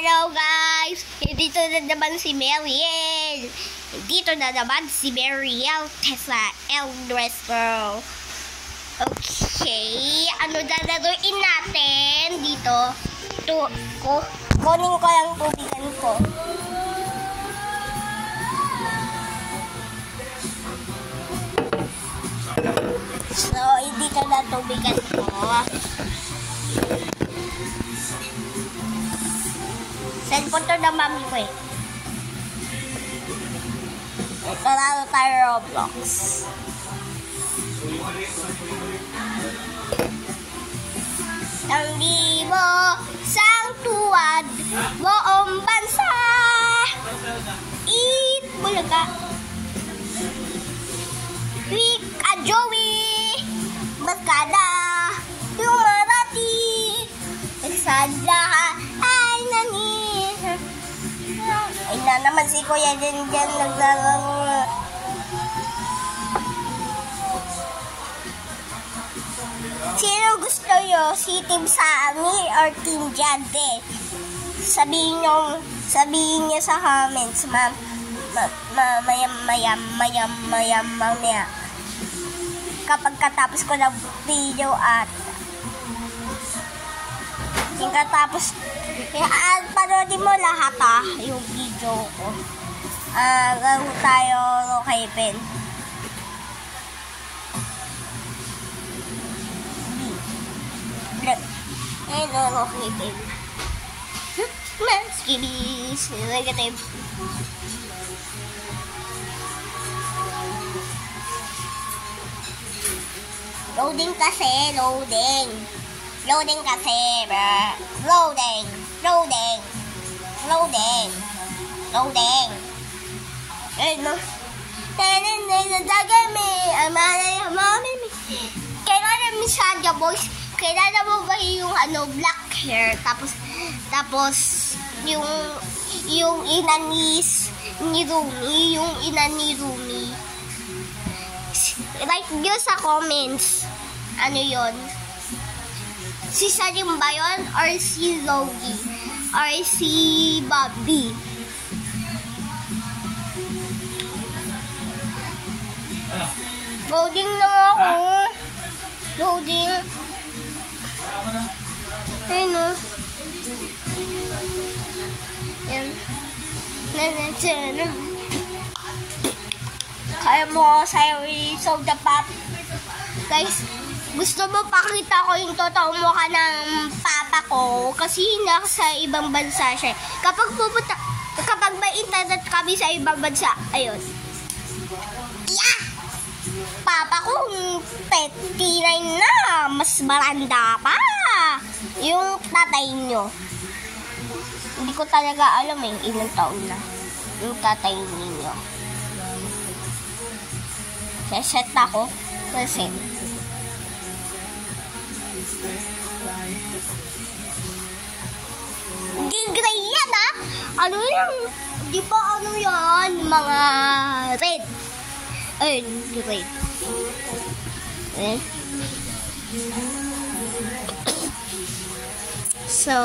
Hello guys! Dito na naman si Mariel. Dito na naman si Mariel Tessa Eldress Girl. Okay, ano dalaruin natin dito? Kunin ko lang tubigan ko. So, dito na tubigan ko. Cellphone to na mami ko eh. Ito lalo tayo Roblox. Ang libo, sang tuwad, buong bansa. Eat bulaga. Week a Joey, Barkada, yung Marati, Exadla, ay nani. Ay na naman si Kuya dyan naglalaro. Sino gusto nyo? Si Team Sami or Team Jante? Sabihin nyo sa comments, mamaya. Kapag katapos ko ng video at yung katapos, panoodin mo lahat yung video ko. Laro tayo kay Ben. Laro kay Ben. Skibis. Negative. Loading kasi, loading. Loading kasi, bro. Loading. Ano? Kailangan mo siya, boys. Kailangan mo ba yung black hair? Tapos yung ina ni Rumi, like nyo sa comments. Ano yon? Si Salim ba yun? Or si Logie? Or si Bobby? Loading lang ako. Loading. Ayun o. Yan. Kaya mo sa'yo i-soda pop. Guys, gusto mo pakita ko yung totoong mukha ng papa ko kasi nasa ibang bansa siya. Kapag may internet kami sa ibang bansa, ayun. Yeah! Papa ko, 39 na. Mas maranda pa. Yung tatay nyo. Hindi ko talaga alam ilang taon na. Yung tatay ninyo. Set ako. Set. Hindi gray yan Ano yan? Di ba ano yan? Mga red. Ayun, red. So,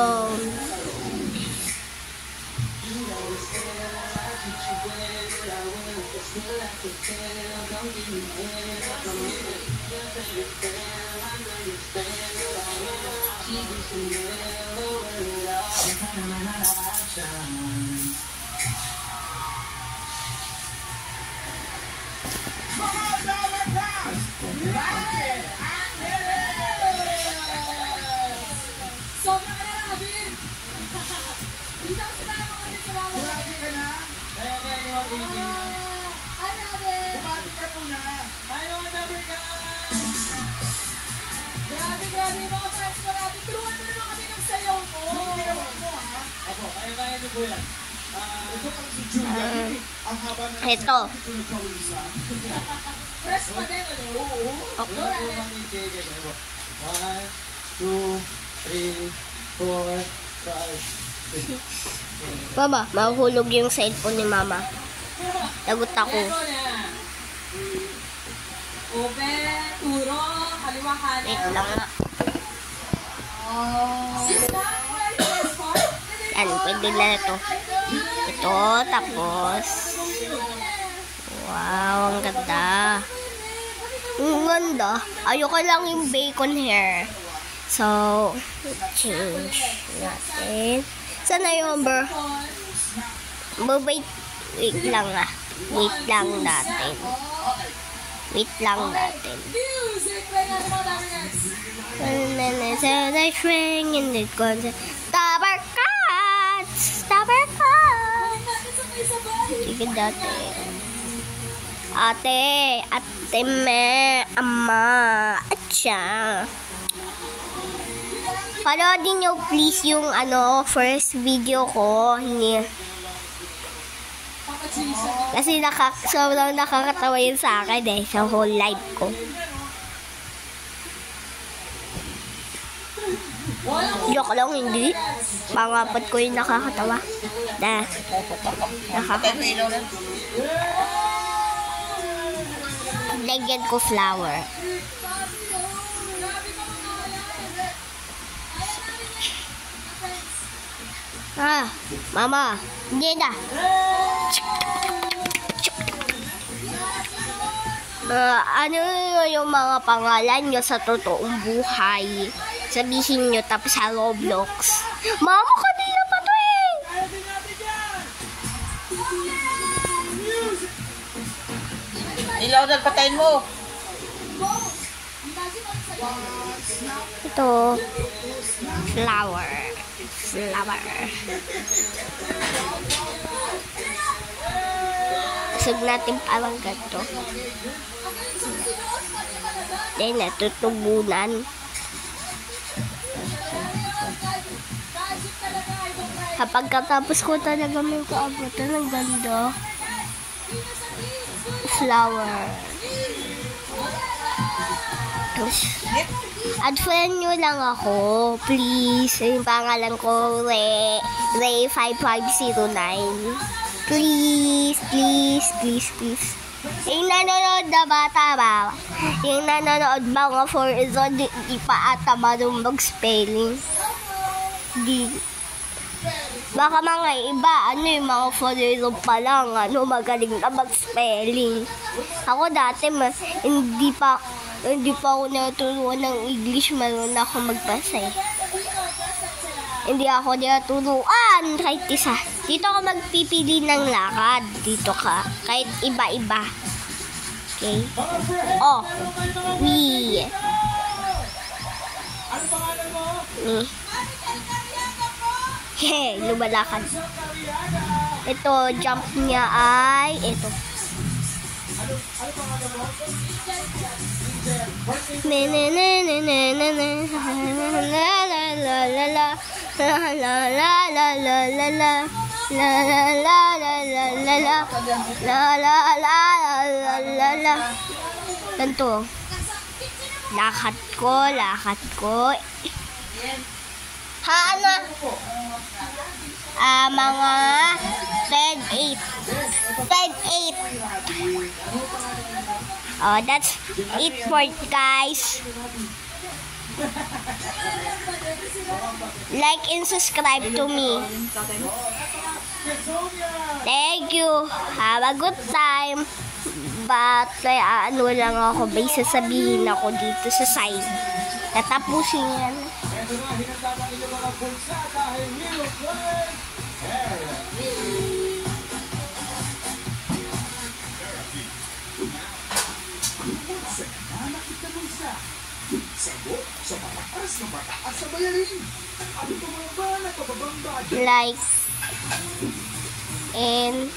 Grabe mga friends ko natin. Turuan mo naman kami ng sayaw mo. Ako, kaya niyo po yan. Ito pang si Julia. Ang haba na ito. Fresh pa din, Oo. 1, 2, 3, 4, 5, 6. Mama, mahuhulog yung cellphone ni Mama. Lagot ako. Open, turo, kaliwa kanan. Wait lang nga. Oh. Yan, pwede na ito. Ito, tapos. Wow, ang ganda. Ang ganda. Ayoko lang yung bacon hair. So, change natin. Sana yung bro? Wait lang ah. Wait lang natin. Wait lang natin. Sige dati. Ate me, ama, atya. Panoodin nyo please yung first video ko. Kasi sobrang nakakatawa yun sa akin sa whole life ko. Joke lang, hindi. Pangapat ko yung nakakatawa. Lagyan ko flower. Mama, hindi na. Ano yung mga pangalan nyo sa totoong buhay? Sabihin nyo tapos sa Roblox. Mama, kanina pa to eh! Ilaw na, patayin mo! Ito. Flower. Isog natin parang ganito. Then, natutubunan. Kapag katapos ko talaga may kaabutan, ang ganda. Flower. Add friend nyo lang ako, please. Yung pangalan ko, Ray5509. Please. Yung nanonood na bata ba? Yung nanonood mga 4 is on, di pa ata marunong mag-spelling. Baka mga iba, yung mga 4 pa lang, magaling na mag-spelling. Ako dati, hindi pa ako naturuan ng English, marunong ako magbasa eh. Hindi ako naturuan kahit isa. Dito ako magpipili ng lakad. Dito ka. Kahit iba-iba. Okay? Oh. Wee. Lumalakad. Ito, jump niya ay ito. Ganito. Lakad ko. Mga 10-8. Oh, that's it for it, guys. Like and subscribe to me. Thank you. Have a good time. But, lang ako, may sasabihin ako dito sa side. Tatapusin yan. Like and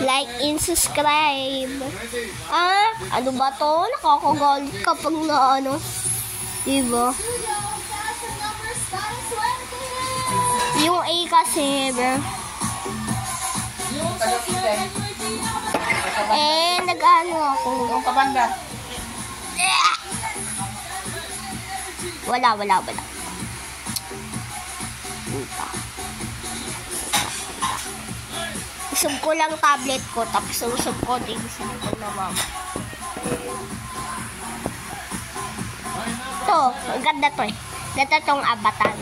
like and subscribe. Ano ba to? Nakakagalit kapag diba? Yung A kasi, bro. Nag-ano ako. Yung kabanda. Wala. Usog ko lang tablet ko, tapos usog ko din sa cellphone na mama. Ito, ang ganda to eh. Ganda tong Avatar.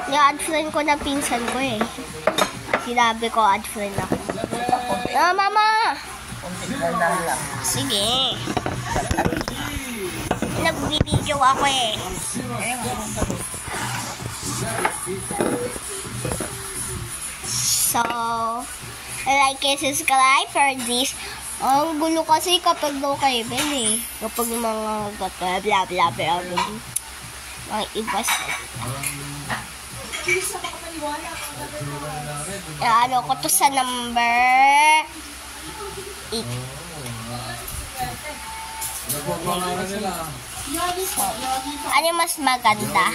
Ni-add-friend ko na pinsan ko eh. Sinabi ko, add-friend ako. Mama! Sige. Nag-video ako eh. So, like and subscribe for this. Ang gulo kasi kapag no cable eh. Kapag mga bla bla bla bla bla. Mga ibas. Ano ko to sa number 8. Ano mas maganda?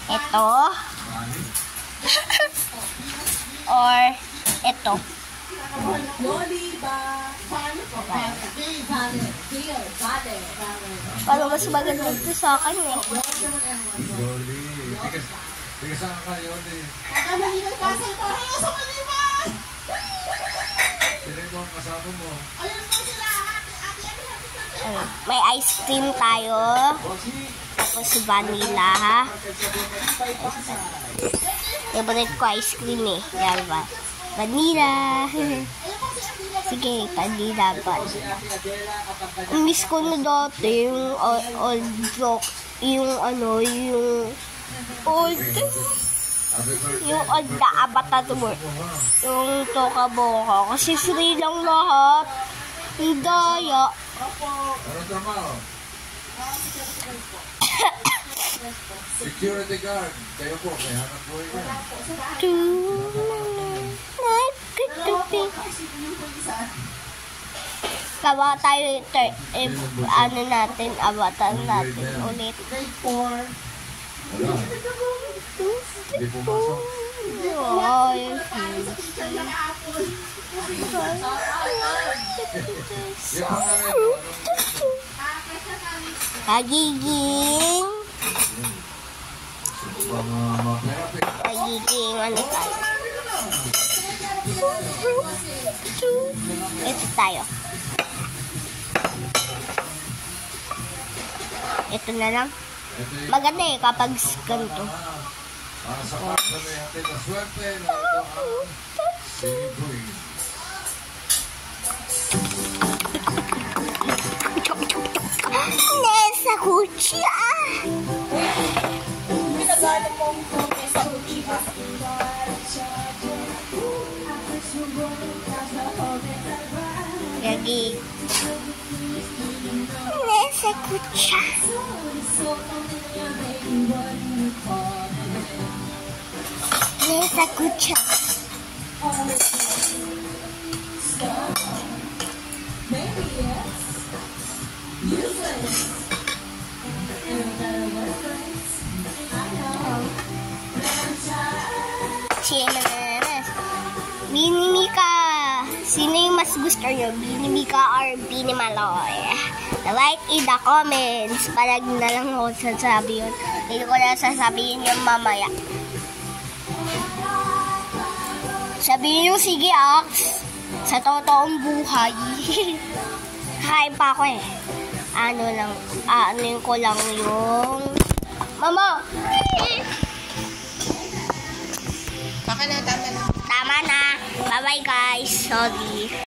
Ito? Or ito? Parang mas maganda ito sa akin eh. May ice cream tayo. Tapos vanilla. Favorite ko ice cream eh. Diba? Vanilla. Sige, vanilla ba? Miss ko na dati yung old joke. Yung ano, yung old na Avatar mo. Yung Tokaboka. Kasi free lang lahat. Ang daya. Security guard. Kayo po, may hanap po yan. Gawa tayo ito. Ano natin, Avatar natin ulit. Hindi pumasok. Nagiging ano tayo? Ito tayo. Ito na lang. Maganda eh kapag ganito. Sa kaso na natin na swerte na ito ang sinibuin. Nesa kucha! Pinagano mo ang Nesa kucha. Lagi. Nesa kucha. Nesa kucha. Binimika. Sino yung mas gusto nyo? Binimika or Binimaloy? Like in the comments. Palag na lang ako sasabi yun. Hindi ko na sasabihin yung mamaya. Sabihin nyo, sige Ax. Sa totoong buhay. Kain pa ako eh. Ano lang, ko lang yung... Mama! Baka na, tama na. Tama na. Bye-bye guys. Sorry.